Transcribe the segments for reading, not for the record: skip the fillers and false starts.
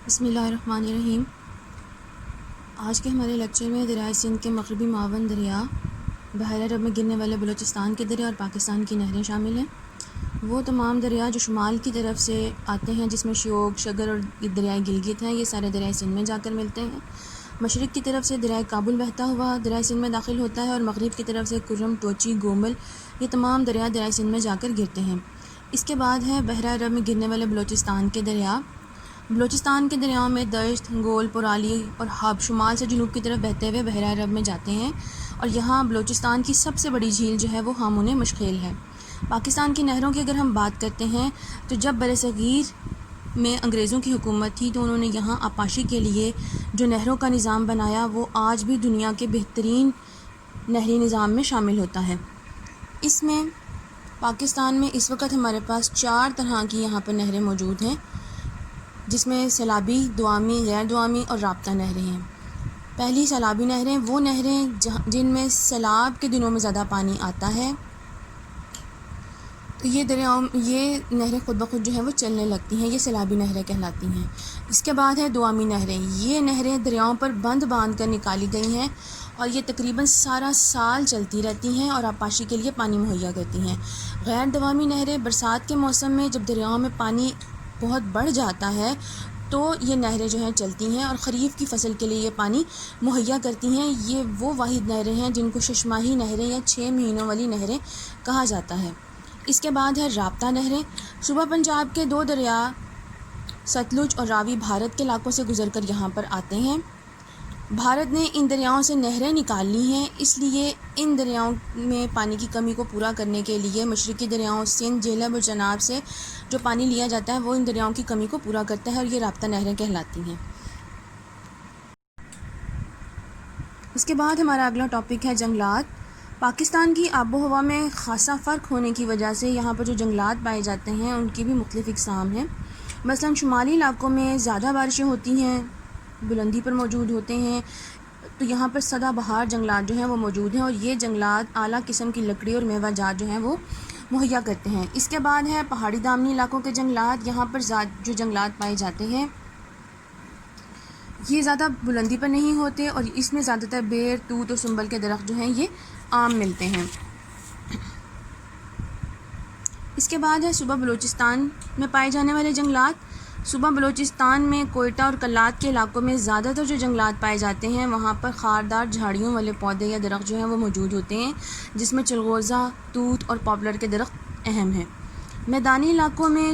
بسم اللہ الرحمن الرحیم۔ آج کے ہمارے لیکچر میں دریائے سندھ کے مغربی معاون دریا، بحیرہ عرب میں گرنے والے بلوچستان کے دریا اور پاکستان کی نہریں شامل ہیں۔ وہ تمام دریا جو شمال کی طرف سے آتے ہیں، جس میں شیوک، شگر اور دریائے گلگت ہیں، یہ سارے دریائے سندھ میں جا کر ملتے ہیں۔ مشرق کی طرف سے دریائے کابل بہتا ہوا دریائے سندھ میں داخل ہوتا ہے، اور مغرب کی طرف سے کرم، ٹوچی، گومل، یہ تمام دریا دریائے سندھ میں جا کر گرتے ہیں۔ اس کے بعد ہے بحیرہ عرب میں گرنے والے بلوچستان کے دریا۔ بلوچستان کے دریاؤں میں دشت، گول، پرالی اور حب شمال سے جنوب کی طرف بہتے ہوئے بحیرہ عرب میں جاتے ہیں، اور یہاں بلوچستان کی سب سے بڑی جھیل جو ہے وہ ہامون مشخیل ہے۔ پاکستان کی نہروں کی اگر ہم بات کرتے ہیں تو جب برصغیر میں انگریزوں کی حکومت تھی تو انہوں نے یہاں آبپاشی کے لیے جو نہروں کا نظام بنایا وہ آج بھی دنیا کے بہترین نہری نظام میں شامل ہوتا ہے۔ اس میں پاکستان میں اس وقت ہمارے پاس 4 طرح کی یہاں پر نہریں موجود ہیں، جس میں سیلابی، دوامی، غیر دوامی اور رابطہ نہریں ہیں۔ پہلی سیلابی نہریں وہ نہریں جن میں سیلاب کے دنوں میں زیادہ پانی آتا ہے، تو یہ نہریں خود بخود جو ہیں وہ چلنے لگتی ہیں، یہ سیلابی نہریں کہلاتی ہیں۔ اس کے بعد ہے دوامی نہریں۔ یہ نہریں دریاؤں پر بند باندھ کر نکالی گئی ہیں اور یہ تقریباً سارا سال چلتی رہتی ہیں اور آبپاشی کے لیے پانی مہیا کرتی ہیں۔ غیر دوامی نہریں برسات کے موسم میں جب دریاؤں میں پانی بہت بڑھ جاتا ہے تو یہ نہریں جو ہیں چلتی ہیں اور خریف کی فصل کے لیے یہ پانی مہیا کرتی ہیں۔ یہ وہ واحد نہریں ہیں جن کو ششماہی نہریں یا 6 مہینوں والی نہریں کہا جاتا ہے۔ اس کے بعد ہے رابطہ نہریں۔ صوبہ پنجاب کے 2 دریا ستلج اور راوی بھارت کے علاقوں سے گزر کر یہاں پر آتے ہیں۔ بھارت نے ان دریاؤں سے نہریں نکال لی ہیں، اس لیے ان دریاؤں میں پانی کی کمی کو پورا کرنے کے لیے مشرقی دریاؤں سندھ، جہلم اور چناب سے جو پانی لیا جاتا ہے وہ ان دریاؤں کی کمی کو پورا کرتا ہے اور یہ رابطہ نہریں کہلاتی ہیں۔ اس کے بعد ہمارا اگلا ٹاپک ہے جنگلات۔ پاکستان کی آب و ہوا میں خاصا فرق ہونے کی وجہ سے یہاں پر جو جنگلات پائے جاتے ہیں ان کی بھی مختلف اقسام ہیں۔ مثلاً شمالی علاقوں میں زیادہ بارشیں ہوتی ہیں، بلندی پر موجود ہوتے ہیں، تو یہاں پر سدا بہار جنگلات جو ہیں وہ موجود ہیں، اور یہ جنگلات اعلیٰ قسم کی لکڑی اور میوہ جات جو ہیں وہ مہیا کرتے ہیں۔ اس کے بعد ہے پہاڑی دامنی علاقوں کے جنگلات۔ یہاں پر جو جنگلات پائے جاتے ہیں یہ زیادہ بلندی پر نہیں ہوتے، اور اس میں زیادہ تر بیر، توت اور سنبل کے درخت جو ہیں یہ عام ملتے ہیں۔ اس کے بعد ہے صوبہ بلوچستان میں پائے جانے والے جنگلات۔ صوبہ بلوچستان میں کوئٹہ اور کلات کے علاقوں میں زیادہ تر جو جنگلات پائے جاتے ہیں وہاں پر خاردار جھاڑیوں والے پودے یا درخت جو ہیں وہ موجود ہوتے ہیں، جس میں چلغوزہ، توت اور پاپلر کے درخت اہم ہیں۔ میدانی علاقوں میں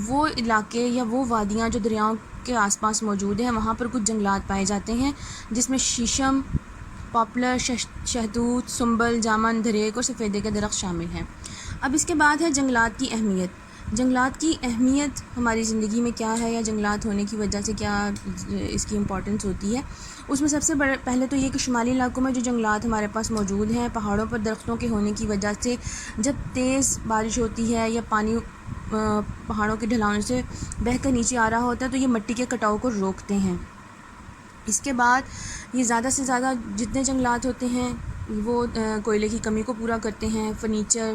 وہ علاقے یا وہ وادیاں جو دریاؤں کے آس پاس موجود ہیں وہاں پر کچھ جنگلات پائے جاتے ہیں، جس میں شیشم، پاپلر، شہتوت، سنبل، جامن، دھریک اور سفیدے کے درخت شامل ہیں۔ اب اس کے بعد ہے جنگلات کی اہمیت۔ جنگلات کی اہمیت ہماری زندگی میں کیا ہے، یا جنگلات ہونے کی وجہ سے کیا اس کی امپورٹنس ہوتی ہے۔ اس میں سب سے پہلے تو یہ کہ شمالی علاقوں میں جو جنگلات ہمارے پاس موجود ہیں، پہاڑوں پر درختوں کے ہونے کی وجہ سے جب تیز بارش ہوتی ہے یا پانی پہاڑوں کے ڈھلانوں سے بہہ کر نیچے آ رہا ہوتا ہے تو یہ مٹی کے کٹاؤ کو روکتے ہیں۔ اس کے بعد یہ زیادہ سے زیادہ جتنے جنگلات ہوتے ہیں وہ کوئلے کی کمی کو پورا کرتے ہیں، فرنیچر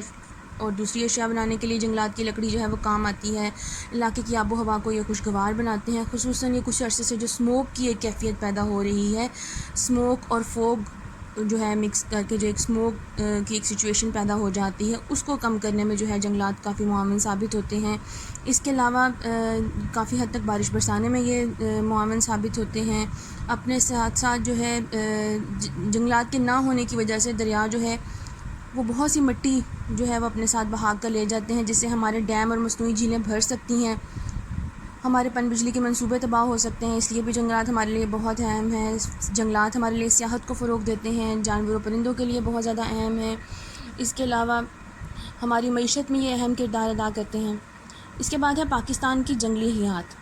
اور دوسری اشیاء بنانے کے لیے جنگلات کی لکڑی جو ہے وہ کام آتی ہے، علاقے کی آب و ہوا کو یہ خوشگوار بناتے ہیں۔ خصوصاً یہ کچھ عرصے سے جو اسموک کی ایک کیفیت پیدا ہو رہی ہے، اسموک اور فوگ جو ہے مکس کر کے جو ایک اسموک کی ایک سچویشن پیدا ہو جاتی ہے، اس کو کم کرنے میں جو ہے جنگلات کافی معاون ثابت ہوتے ہیں۔ اس کے علاوہ کافی حد تک بارش برسانے میں یہ معاون ثابت ہوتے ہیں۔ اپنے ساتھ ساتھ جو ہے جنگلات کے نہ ہونے کی وجہ سے دریا جو ہے وہ بہت سی مٹی جو ہے وہ اپنے ساتھ بہا کر لے جاتے ہیں، جس سے ہمارے ڈیم اور مصنوعی جھیلیں بھر سکتی ہیں، ہمارے پن بجلی کے منصوبے تباہ ہو سکتے ہیں۔ اس لیے بھی جنگلات ہمارے لیے بہت اہم ہیں۔ جنگلات ہمارے لیے سیاحت کو فروغ دیتے ہیں، جانوروں پرندوں کے لیے بہت زیادہ اہم ہیں۔ اس کے علاوہ ہماری معیشت میں یہ اہم کردار ادا کرتے ہیں۔ اس کے بعد ہے پاکستان کی جنگلی حیات۔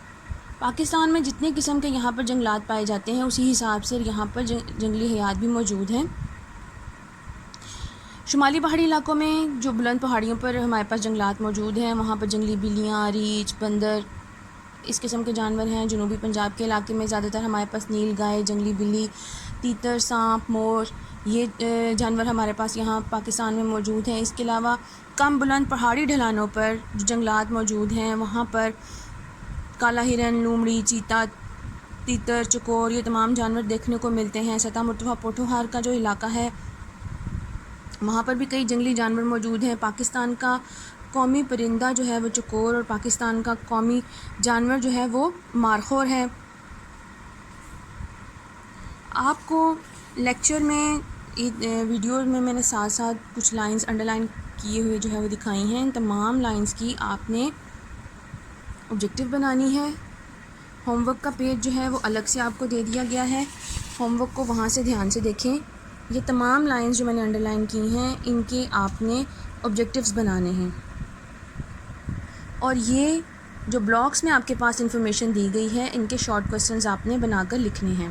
پاکستان میں جتنے قسم کے یہاں پر جنگلات پائے جاتے ہیں اسی حساب سے یہاں پر جنگلی حیات بھی موجود ہیں۔ شمالی پہاڑی علاقوں میں جو بلند پہاڑیوں پر ہمارے پاس جنگلات موجود ہیں وہاں پر جنگلی بلیاں، ریچھ، بندر اس قسم کے جانور ہیں۔ جنوبی پنجاب کے علاقے میں زیادہ تر ہمارے پاس نیل گائے، جنگلی بلی، تیتر، سانپ، مور، یہ جانور ہمارے پاس یہاں پاکستان میں موجود ہیں۔ اس کے علاوہ کم بلند پہاڑی ڈھلانوں پر جو جنگلات موجود ہیں وہاں پر کالا ہرن، لومڑی، چیتا تیتر، چکور، یہ تمام جانور دیکھنے کو ملتے ہیں۔ سطح مرتفع پوٹھوہار کا جو علاقہ ہے وہاں پر بھی کئی جنگلی جانور موجود ہیں۔ پاکستان کا قومی پرندہ جو ہے وہ چکور اور پاکستان کا قومی جانور جو ہے وہ مارخور ہے۔ آپ کو لیکچر میں ویڈیو میں نے ساتھ ساتھ کچھ لائنز انڈر لائن کیے ہوئے جو ہے وہ دکھائی ہیں۔ ان تمام لائنز کی آپ نے آبجیکٹیو بنانی ہے۔ ہوم ورک کا پیج جو ہے وہ الگ سے آپ کو دے دیا گیا ہے، ہوم ورک کو وہاں سے دھیان سے دیکھیں۔ یہ تمام لائنز جو میں نے انڈر لائن کی ہیں ان کے آپ نے آبجیکٹیوز بنانے ہیں، اور یہ جو بلاکس میں آپ کے پاس انفارمیشن دی گئی ہے ان کے شارٹ کوسچنز آپ نے بنا کر لکھنے ہیں۔